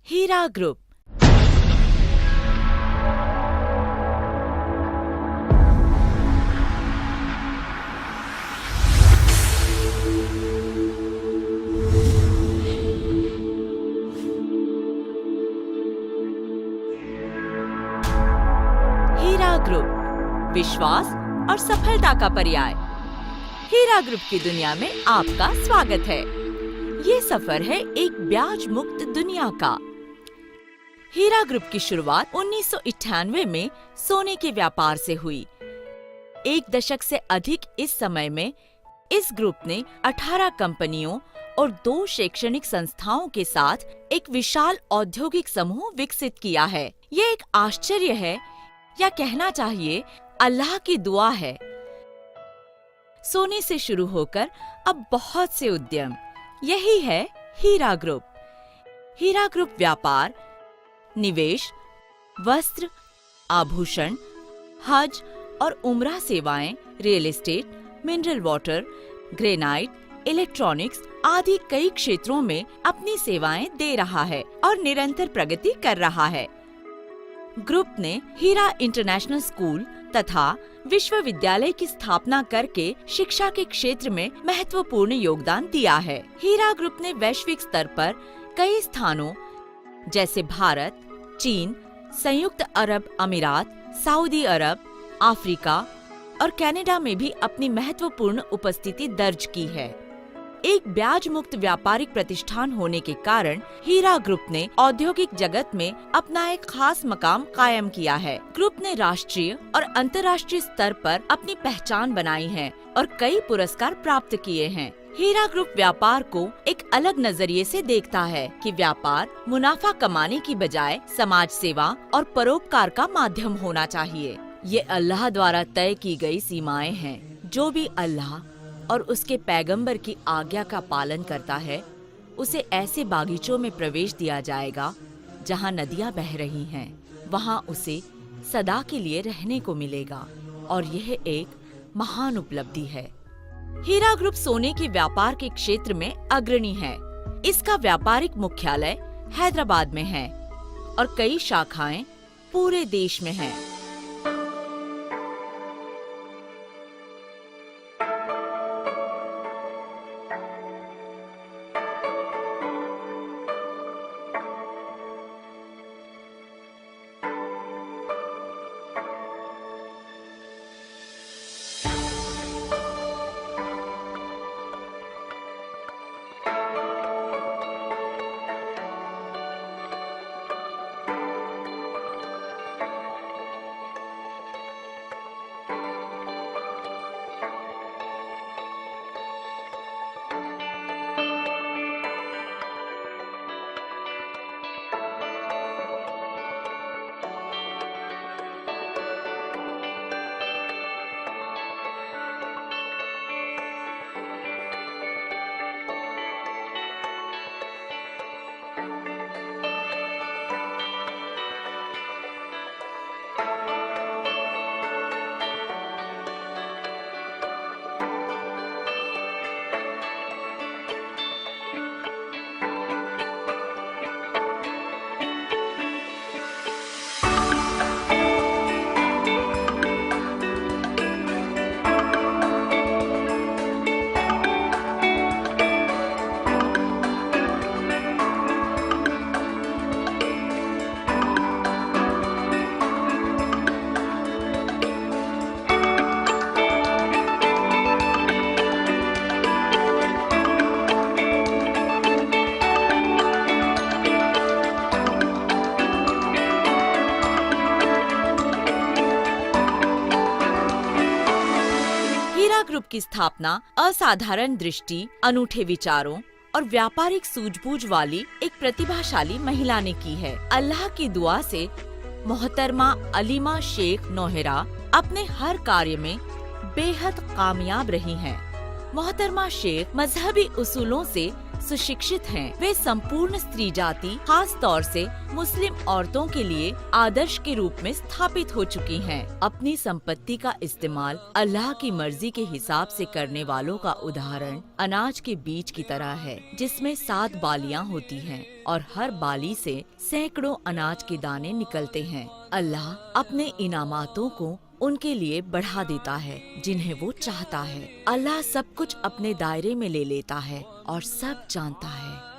हीरा group. हीरा group, विश्वास और सफलता का पर्याय। हीरा ग्रुप की दुनिया में आपका स्वागत है। ये सफर है एक ब्याज मुक्त दुनिया का। हीरा ग्रुप की शुरुआत 1998 में सोने के व्यापार से हुई। एक दशक से अधिक इस समय में इस ग्रुप ने 18 कंपनियों और 2 शैक्षणिक संस्थाओं के साथ एक विशाल औद्योगिक समूह विकसित किया है। ये एक आश्चर्य है, या कहना चाहिए अल्लाह की दुआ है। सोने से शुरू होकर अब बहुत से उद्यम, यही है हीरा ग्रुप। हीरा ग्रुप व्यापार, निवेश, वस्त्र, आभूषण, हज और उम्रा सेवाएं, real estate, mineral water, granite, electronics आदि कई क्षेत्रों में अपनी सेवाएं दे रहा है और निरंतर प्रगति कर रहा है। ग्रुप ने हीरा इंटरनेशनल स्कूल तथा विश्वविद्यालय की स्थापना करके शिक्षा के क्षेत्र में महत्वपूर्ण योगदान दिया है। हीरा ग्रुप ने वैश्विक स्तर पर कई स्थानों जैसे भारत, चीन, संयुक्त अरब अमीरात, सऊदी अरब, अफ्रीका और कनाडा में भी अपनी महत्वपूर्ण उपस्थिति दर्ज की है। एक ब्याज मुक्त व्यापारिक प्रतिष्ठान होने के कारण हीरा ग्रुप ने औद्योगिक जगत में अपना एक खास मकाम कायम किया है। ग्रुप ने राष्ट्रीय और अंतर्राष्ट्रीय स्तर पर अपनी पहचान बनाई है और कई पुरस्कार प्राप्त किए हैं। हीरा ग्रुप व्यापार को एक अलग नजरिए से देखता है कि व्यापार मुनाफा कमाने की बजाय समाज सेवा और परोपकार का माध्यम होना चाहिए। ये अल्लाह द्वारा तय की गई सीमाएं हैं। जो भी अल्लाह और उसके पैगंबर की आज्ञा का पालन करता है, उसे ऐसे बागीचों में प्रवेश दिया जाएगा जहां नदियां बह रही हैं। वहां उसे सदा के लिए रहने को मिलेगा और यह एक महान उपलब्धि है। हीरा ग्रुप सोने के व्यापार के क्षेत्र में अग्रणी है। इसका व्यापारिक मुख्यालय हैदराबाद में है और कई शाखाएं पूरे देश में हैं। ग्रुप की स्थापना असाधारण दृष्टि, अनूठे विचारों और व्यापारिक सूझबूझ वाली एक प्रतिभाशाली महिला ने की है। अल्लाह की दुआ से मोहतरमा अलीमा शेख नौहरा अपने हर कार्य में बेहद कामयाब रही हैं। मोहतरमा शेख मजहबी उसूलों से सुशिक्षित हैं। वे संपूर्ण स्त्री जाति, खास तौर से मुस्लिम औरतों के लिए आदर्श के रूप में स्थापित हो चुकी हैं। अपनी संपत्ति का इस्तेमाल अल्लाह की मर्जी के हिसाब से करने वालों का उदाहरण अनाज के बीज की तरह है, जिसमें 7 बालियां होती हैं और हर बाली से सैकड़ों अनाज के दाने निकलते हैं। अल्लाह अपने इनामातों को उनके लिए बढ़ा देता है जिन्हें वो चाहता है। अल्लाह सब कुछ अपने दायरे में ले लेता है और सब जानता है।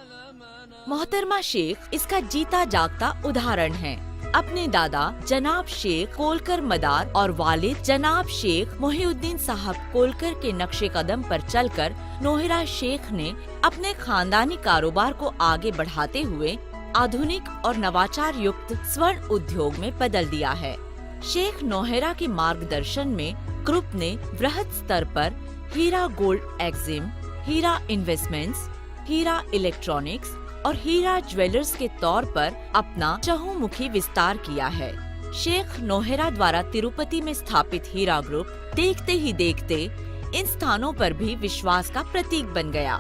मोहतरमा शेख इसका जीता जागता उदाहरण है। अपने दादा जनाब शेख कोलकर मदार और वालिद जनाब शेख मोहिउद्दीन साहब कोलकर के नक्शे कदम पर चलकर नोहरा शेख ने अपने खानदानी कारोबार को आगे बढ़ाते हुए आधुनिक और नवाचार युक्त स्वर्ण उद्योग में बदल दिया है। शेख नोहरा के मार्गदर्शन में ग्रुप ने वृहद स्तर पर हीरा गोल्ड एक्जिम, हीरा इन्वेस्टमेंट्स, हीरा इलेक्ट्रॉनिक्स और हीरा ज्वेलर्स के तौर पर अपना चहुमुखी विस्तार किया है। शेख नोहरा द्वारा तिरुपति में स्थापित हीरा ग्रुप देखते ही देखते इन स्थानों पर भी विश्वास का प्रतीक बन गया।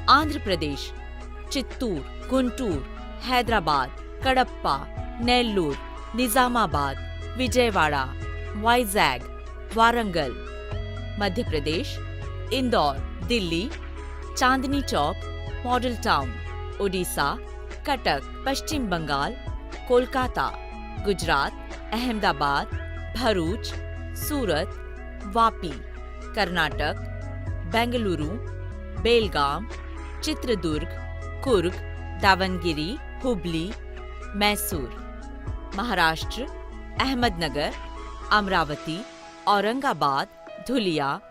आंध्र प्रदेश, चित्तूर, गुंटूर, हैदराबाद, कडप्पा, नेल्लूर, निजामाबाद, विजयवाड़ा, वाइजैग, वारंगल। मध्य प्रदेश, इंदौर, दिल्ली, चांदनी चौक, मॉडल टाउन, उड़ीसा, कटक, पश्चिम बंगाल, कोलकाता, गुजरात, अहमदाबाद, भरूच, सूरत, वापी, कर्नाटक, बेंगलुरु, बेलगाम, चित्रदुर्ग, कुर्ग, दावनगिरी, हुबली, मैसूर। महाराष्ट्र, अहमदनगर, अमरावती, औरंगाबाद, धुलिया,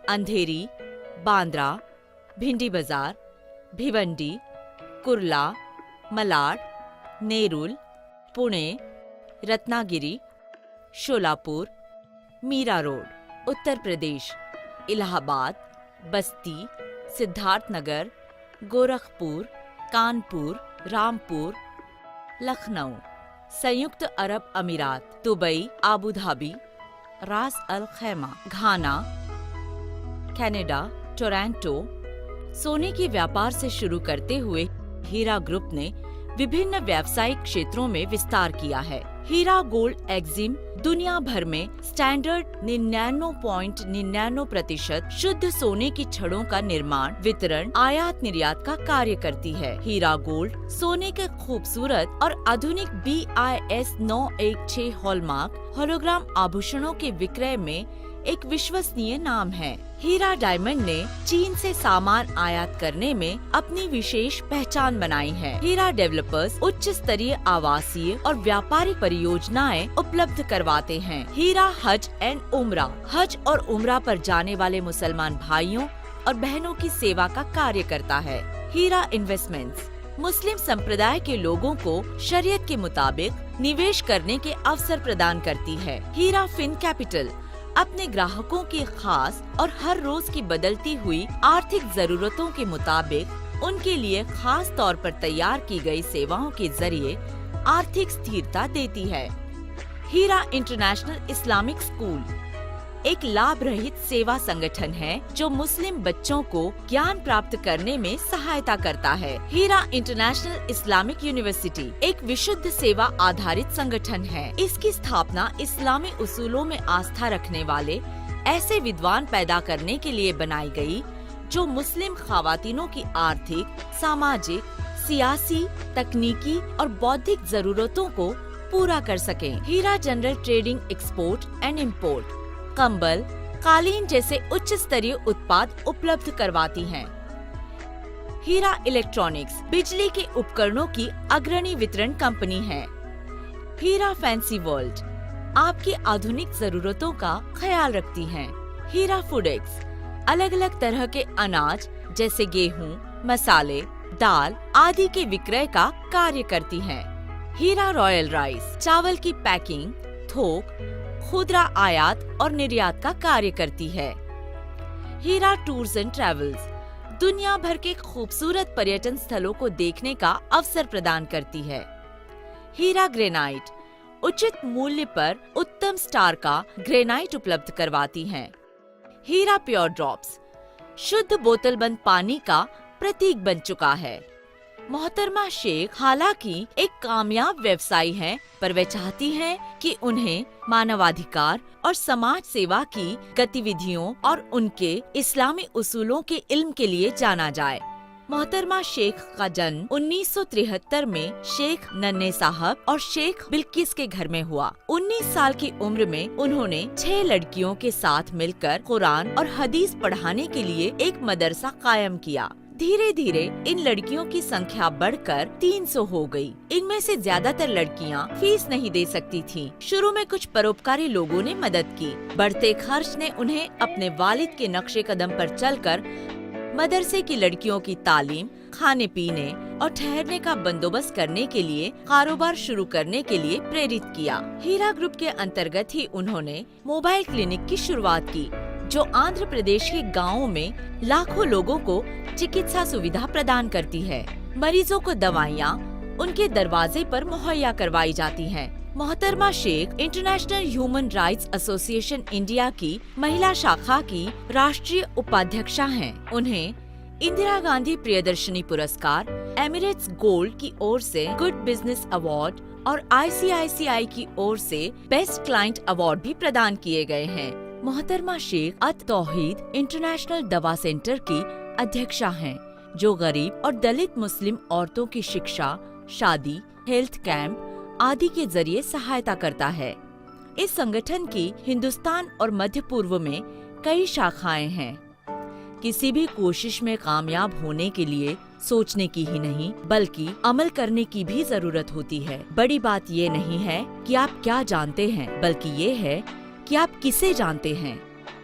अंधेरी, बांद्रा, भिंडी बाजार, भिवंडी, कुर्ला, मलाड, नेरुल, पुणे, रत्नागिरी, शोलापुर, मीरा रोड। उत्तर प्रदेश, इलाहाबाद, बस्ती, सिद्धार्थनगर, गोरखपुर, कानपुर, रामपुर, लखनऊ। संयुक्त अरब अमीरात, दुबई, आबू धाबी, रास अल खैमा, घाना, कनाडा, टोरंटो। सोने के व्यापार से शुरू करते हुए हीरा ग्रुप ने विभिन्न व्यावसायिक क्षेत्रों में विस्तार किया है। हीरा गोल्ड एक्जिम दुनिया भर में स्टैंडर्ड 99.99% शुद्ध सोने की छड़ों का निर्माण, वितरण, आयात निर्यात का कार्य करती है। हीरा गोल्ड सोने के खूबसूरत और आधुनिक BIS 916 हॉलमार्क होलोग्राम आभूषणों के विक्रय में एक विश्वसनीय नाम है। हीरा डायमंड ने चीन से सामान आयात करने में अपनी विशेष पहचान बनाई है। हीरा डेवलपर्स उच्च स्तरीय आवासीय और व्यापारिक परियोजनाएं उपलब्ध करवाते हैं। हीरा हज एंड उम्रा, हज और उम्रा पर जाने वाले मुसलमान भाइयों और बहनों की सेवा का कार्य करता है। हीरा इन्वेस्टमेंट्स मुस्लिम संप्रदाय के लोगों को शरीयत के मुताबिक निवेश करने के अवसर प्रदान करती है। हीरा फिन कैपिटल अपने ग्राहकों की खास और हर रोज की बदलती हुई आर्थिक जरूरतों के मुताबिक उनके लिए खास तौर पर तैयार की गई सेवाओं के जरिए आर्थिक स्थिरता देती है। हीरा इंटरनेशनल इस्लामिक स्कूल एक लाभ रहित सेवा संगठन है जो मुस्लिम बच्चों को ज्ञान प्राप्त करने में सहायता करता है। हीरा इंटरनेशनल इस्लामिक यूनिवर्सिटी एक विशुद्ध सेवा आधारित संगठन है। इसकी स्थापना इस्लामी उसूलों में आस्था रखने वाले ऐसे विद्वान पैदा करने के लिए बनाई गई जो मुस्लिम खवातीनों की आर्थिक, सामाजिक, सियासी, तकनीकी और बौद्धिक जरूरतों को पूरा कर सकें। Heera general trading export and import कंबल, कालीन जैसे उच्च स्तरीय उत्पाद उपलब्ध करवाती हैं। हीरा इलेक्ट्रॉनिक्स बिजली के उपकरणों की अग्रणी वितरण कंपनी है। हीरा फैंसी वर्ल्ड आपकी आधुनिक जरूरतों का ख्याल रखती हैं। हीरा फूडेक्स अलग अलग तरह के अनाज जैसे गेहूं, मसाले, दाल आदि के विक्रय का कार्य करती हैं। हीरा रॉयल राइस चावल की पैकिंग, थोक, खुदरा आयात और निर्यात का कार्य करती है। हीरा टूर्स एंड ट्रैवल्स दुनिया भर के खूबसूरत पर्यटन स्थलों को देखने का अवसर प्रदान करती है। हीरा ग्रेनाइट उचित मूल्य पर उत्तम स्टार का ग्रेनाइट उपलब्ध करवाती हैं। हीरा प्योर ड्रॉप्स शुद्ध बोतल बंद पानी का प्रतीक बन चुका है। मोहतरमा शेख हालांकि एक कामयाब व्यवसायी हैं, पर वे चाहती हैं कि उन्हें मानवाधिकार और समाज सेवा की गतिविधियों और उनके इस्लामी उसूलों के इल्म के लिए जाना जाए। मोहतरमा शेख का जन्म 1973 में शेख नन्हे साहब और शेख बिल्किस के घर में हुआ। 19 साल की उम्र में उन्होंने 6 लड़कियों के साथ मिलकर कुरान और हदीस पढ़ाने के लिए एक मदरसा कायम किया। धीरे धीरे इन लड़कियों की संख्या बढ़कर 300 हो गई। इनमें से ज्यादातर लड़कियां फीस नहीं दे सकती थीं। शुरू में कुछ परोपकारी लोगों ने मदद की। बढ़ते खर्च ने उन्हें अपने वालिद के नक्शे कदम पर चलकर मदरसे की लड़कियों की तालीम, खाने पीने और ठहरने का बंदोबस्त करने के लिए कारोबार शुरू करने के लिए प्रेरित किया। हीरा ग्रुप के अंतर्गत ही उन्होंने मोबाइल क्लिनिक की शुरुआत की, जो आंध्र प्रदेश के गाँवों में लाखों लोगों को चिकित्सा सुविधा प्रदान करती है। मरीजों को दवाइयाँ उनके दरवाजे पर मुहैया करवाई जाती हैं। मोहतरमा Sheikh international human rights association India की महिला शाखा की राष्ट्रीय उपाध्यक्षा हैं। उन्हें इंदिरा गांधी प्रियदर्शनी पुरस्कार, एमिरेट्स गोल्ड की ओर से गुड बिजनेस अवार्ड और ICICI की ओर से बेस्ट क्लाइंट अवार्ड भी प्रदान किए गए हैं। मोहतरमा शेख अत तौहीद इंटरनेशनल दवा सेंटर की अध्यक्षा हैं, जो गरीब और दलित मुस्लिम औरतों की शिक्षा, शादी, हेल्थ कैंप आदि के जरिए सहायता करता है। इस संगठन की हिंदुस्तान और मध्य पूर्व में कई शाखाएं हैं। किसी भी कोशिश में कामयाब होने के लिए सोचने की ही नहीं, बल्कि अमल करने की भी जरूरत होती है। बड़ी बात ये नहीं है कि आप क्या जानते हैं, बल्कि ये है कि आप किसे जानते हैं।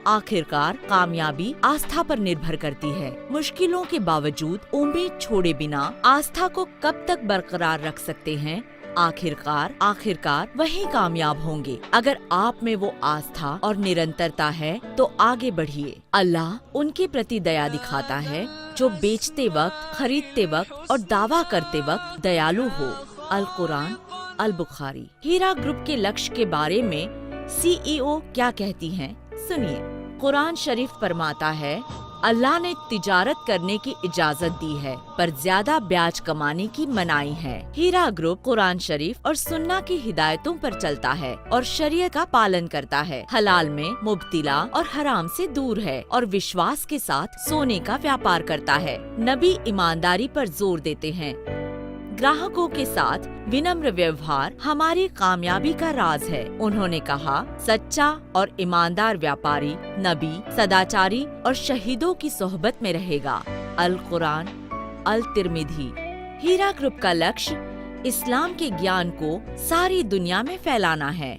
आखिरकार कामयाबी आस्था पर निर्भर करती है। मुश्किलों के बावजूद उम्मीद छोड़े बिना आस्था को कब तक बरकरार रख सकते हैं? आखिरकार वही कामयाब होंगे। अगर आप में वो आस्था और निरंतरता है तो आगे बढ़िए। अल्लाह उनके प्रति दया दिखाता है जो बेचते वक्त, खरीदते वक्त और दावा करते वक्त दयालु हो। अल कुरान, अल बुखारी। हीरा ग्रुप के लक्ष्य के बारे में CEO क्या कहती हैं? सुनिए। कुरान शरीफ फरमाता है, अल्लाह ने तिजारत करने की इजाजत दी है, पर ज्यादा ब्याज कमाने की मनाही है। हीरा ग्रुप कुरान शरीफ और सुन्ना की हिदायतों पर चलता है और शरीयत का पालन करता है। हलाल में मुब्तिला और हराम से दूर है और विश्वास के साथ सोने का व्यापार करता है। नबी ईमानदारी पर जोर देते हैं। ग्राहकों के साथ विनम्र व्यवहार हमारी कामयाबी का राज है। उन्होंने कहा, सच्चा और ईमानदार व्यापारी नबी, सदाचारी और शहीदों की सोहबत में रहेगा। अल कुरान, अल तिरमिधी। हीरा ग्रुप का लक्ष्य इस्लाम के ज्ञान को सारी दुनिया में फैलाना है।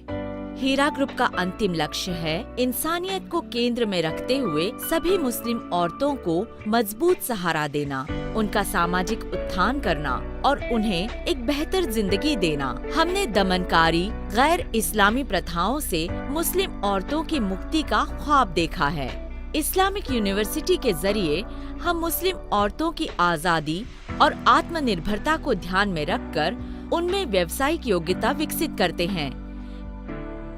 हीरा ग्रुप का अंतिम लक्ष्य है इंसानियत को केंद्र में रखते हुए सभी मुस्लिम औरतों को मजबूत सहारा देना, उनका सामाजिक उत्थान करना और उन्हें एक बेहतर जिंदगी देना। हमने दमनकारी गैर इस्लामी प्रथाओं से मुस्लिम औरतों की मुक्ति का ख्वाब देखा है। इस्लामिक यूनिवर्सिटी के जरिए हम मुस्लिम औरतों की आज़ादी और आत्मनिर्भरता को ध्यान में रखकर उनमें व्यावसायिक योग्यता विकसित करते हैं।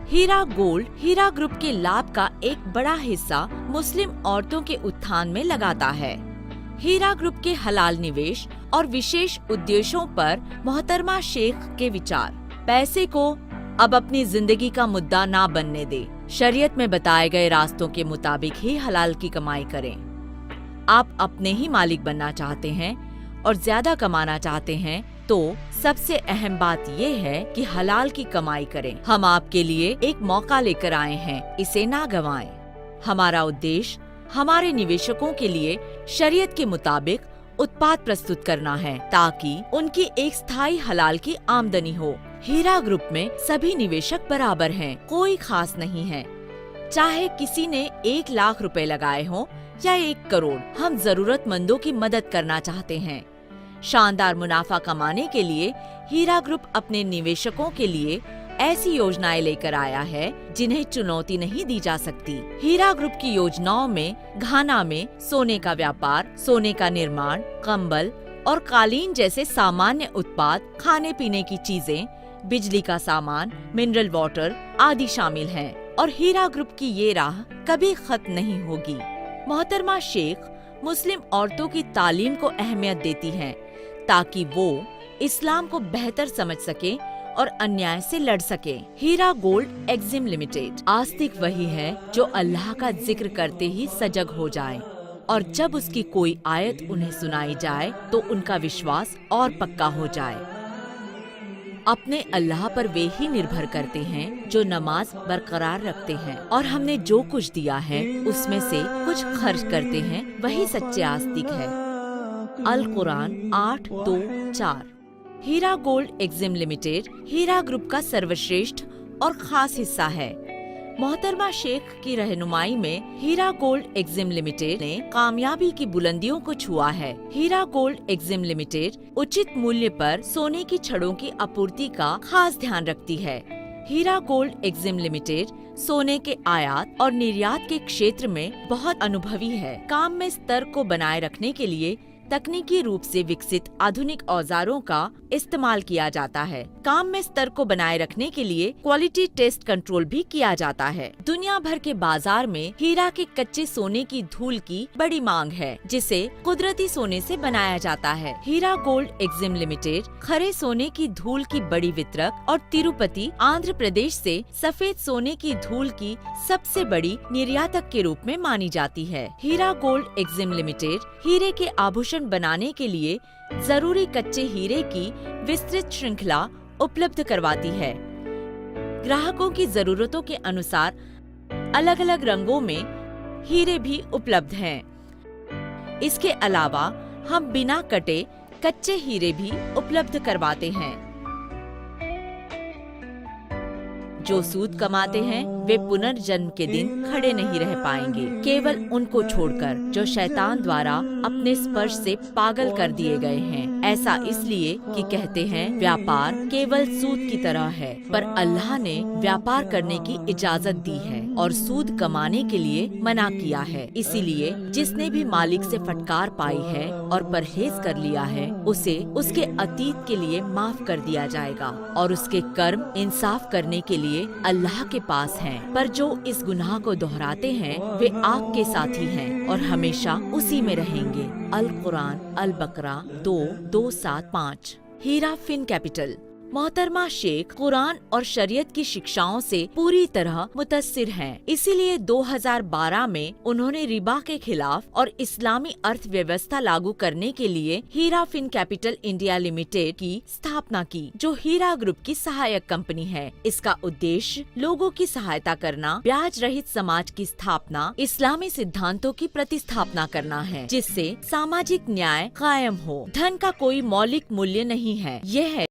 हीरा गोल्ड हीरा ग्रुप के लाभ का एक बड़ा हिस्सा मुस्लिम औरतों के उत्थान में लगाता है। हीरा ग्रुप के हलाल निवेश और विशेष उद्देश्यों पर मोहतरमा शेख के विचार। पैसे को अब अपनी जिंदगी का मुद्दा ना बनने दे। शरीयत में बताए गए रास्तों के मुताबिक ही हलाल की कमाई करें। आप अपने ही मालिक बनना चाहते हैं और ज्यादा कमाना चाहते हैं तो सबसे अहम बात ये है कि हलाल की कमाई करें। हम आपके लिए एक मौका लेकर आए हैं, इसे ना गंवाएं। हमारा उद्देश्य हमारे निवेशकों के लिए शरीयत के मुताबिक उत्पाद प्रस्तुत करना है ताकि उनकी एक स्थायी हलाल की आमदनी हो। हीरा ग्रुप में सभी निवेशक बराबर हैं, कोई खास नहीं है। चाहे किसी ने 1 लाख रुपए लगाए हों या 1 करोड़, हम जरूरतमंदों की मदद करना चाहते हैं। शानदार मुनाफा कमाने के लिए हीरा ग्रुप अपने निवेशकों के लिए ऐसी योजनाएं लेकर आया है जिन्हें चुनौती नहीं दी जा सकती। हीरा ग्रुप की योजनाओं में घाना में सोने का व्यापार, सोने का निर्माण, कंबल और कालीन जैसे सामान्य उत्पाद, खाने पीने की चीजें, बिजली का सामान, मिनरल वाटर आदि शामिल हैं और हीरा ग्रुप की ये राह कभी खत्म नहीं होगी। मोहतरमा शेख मुस्लिम औरतों की तालीम को अहमियत देती हैं ताकि वो इस्लाम को बेहतर समझ सके और अन्याय से लड़ सके। हीरा गोल्ड एक्जिम लिमिटेड। आस्तिक वही है जो अल्लाह का जिक्र करते ही सजग हो जाए और जब उसकी कोई आयत उन्हें सुनाई जाए तो उनका विश्वास और पक्का हो जाए। अपने अल्लाह पर वे ही निर्भर करते हैं जो नमाज बरकरार रखते हैं और हमने जो कुछ दिया है उसमें से कुछ खर्च करते हैं, वही सच्चे आस्तिक है। अल कुरान 8:2-4। हीरा गोल्ड एक्जिम लिमिटेड हीरा ग्रुप का सर्वश्रेष्ठ और खास हिस्सा है। मोहतरमा शेख की रहनुमाई में हीरा गोल्ड एक्जिम लिमिटेड ने कामयाबी की बुलंदियों को छुआ है। हीरा गोल्ड एक्जिम लिमिटेड उचित मूल्य पर सोने की छड़ों की आपूर्ति का खास ध्यान रखती है। हीरा गोल्ड एक्जिम लिमिटेड सोने के आयात और निर्यात के क्षेत्र में बहुत अनुभवी है। काम में स्तर को बनाए रखने के लिए तकनीकी रूप से विकसित आधुनिक औजारों का इस्तेमाल किया जाता है। काम में स्तर को बनाए रखने के लिए क्वालिटी टेस्ट कंट्रोल भी किया जाता है। दुनिया भर के बाजार में हीरा के कच्चे सोने की धूल की बड़ी मांग है, जिसे कुदरती सोने से बनाया जाता है। हीरा गोल्ड एक्जिम लिमिटेड खरे सोने की धूल की बड़ी वितरक और तिरुपति आंध्र प्रदेश से सफेद सोने की धूल की सबसे बड़ी निर्यातक के रूप में मानी जाती है। हीरा गोल्ड एक्जिम लिमिटेड हीरे के आभूषण बनाने के लिए जरूरी कच्चे हीरे की विस्तृत श्रृंखला उपलब्ध करवाती है। ग्राहकों की जरूरतों के अनुसार अलग अलग रंगों में हीरे भी उपलब्ध हैं। इसके अलावा हम बिना कटे कच्चे हीरे भी उपलब्ध करवाते हैं। जो सूद कमाते हैं वे पुनर्जन्म के दिन खड़े नहीं रह पाएंगे, केवल उनको छोड़कर जो शैतान द्वारा अपने स्पर्श से पागल कर दिए गए हैं। ऐसा इसलिए कि कहते हैं व्यापार केवल सूद की तरह है, पर अल्लाह ने व्यापार करने की इजाजत दी है और सूद कमाने के लिए मना किया है। इसीलिए जिसने भी मालिक से फटकार पाई है और परहेज कर लिया है, उसे उसके अतीत के लिए माफ कर दिया जाएगा और उसके कर्म इंसाफ करने के लिए अल्लाह के पास हैं। पर जो इस गुनाह को दोहराते हैं वे आग के साथी हैं और हमेशा उसी में रहेंगे। अल कुरान अल बकरा 2:2-7-5। हीरा फिन कैपिटल। मोहतरमा शेख कुरान और शरीयत की शिक्षाओं से पूरी तरह मुतस्सिर हैं। इसीलिए 2012 में उन्होंने रिबा के खिलाफ और इस्लामी अर्थव्यवस्था लागू करने के लिए हीरा फिन कैपिटल इंडिया लिमिटेड की स्थापना की, जो हीरा ग्रुप की सहायक कंपनी है। इसका उद्देश्य लोगों की सहायता करना, ब्याज रहित समाज की स्थापना, इस्लामी सिद्धांतों की प्रतिस्थापना करना है, जिससे सामाजिक न्याय कायम हो। धन का कोई मौलिक मूल्य नहीं है, यह है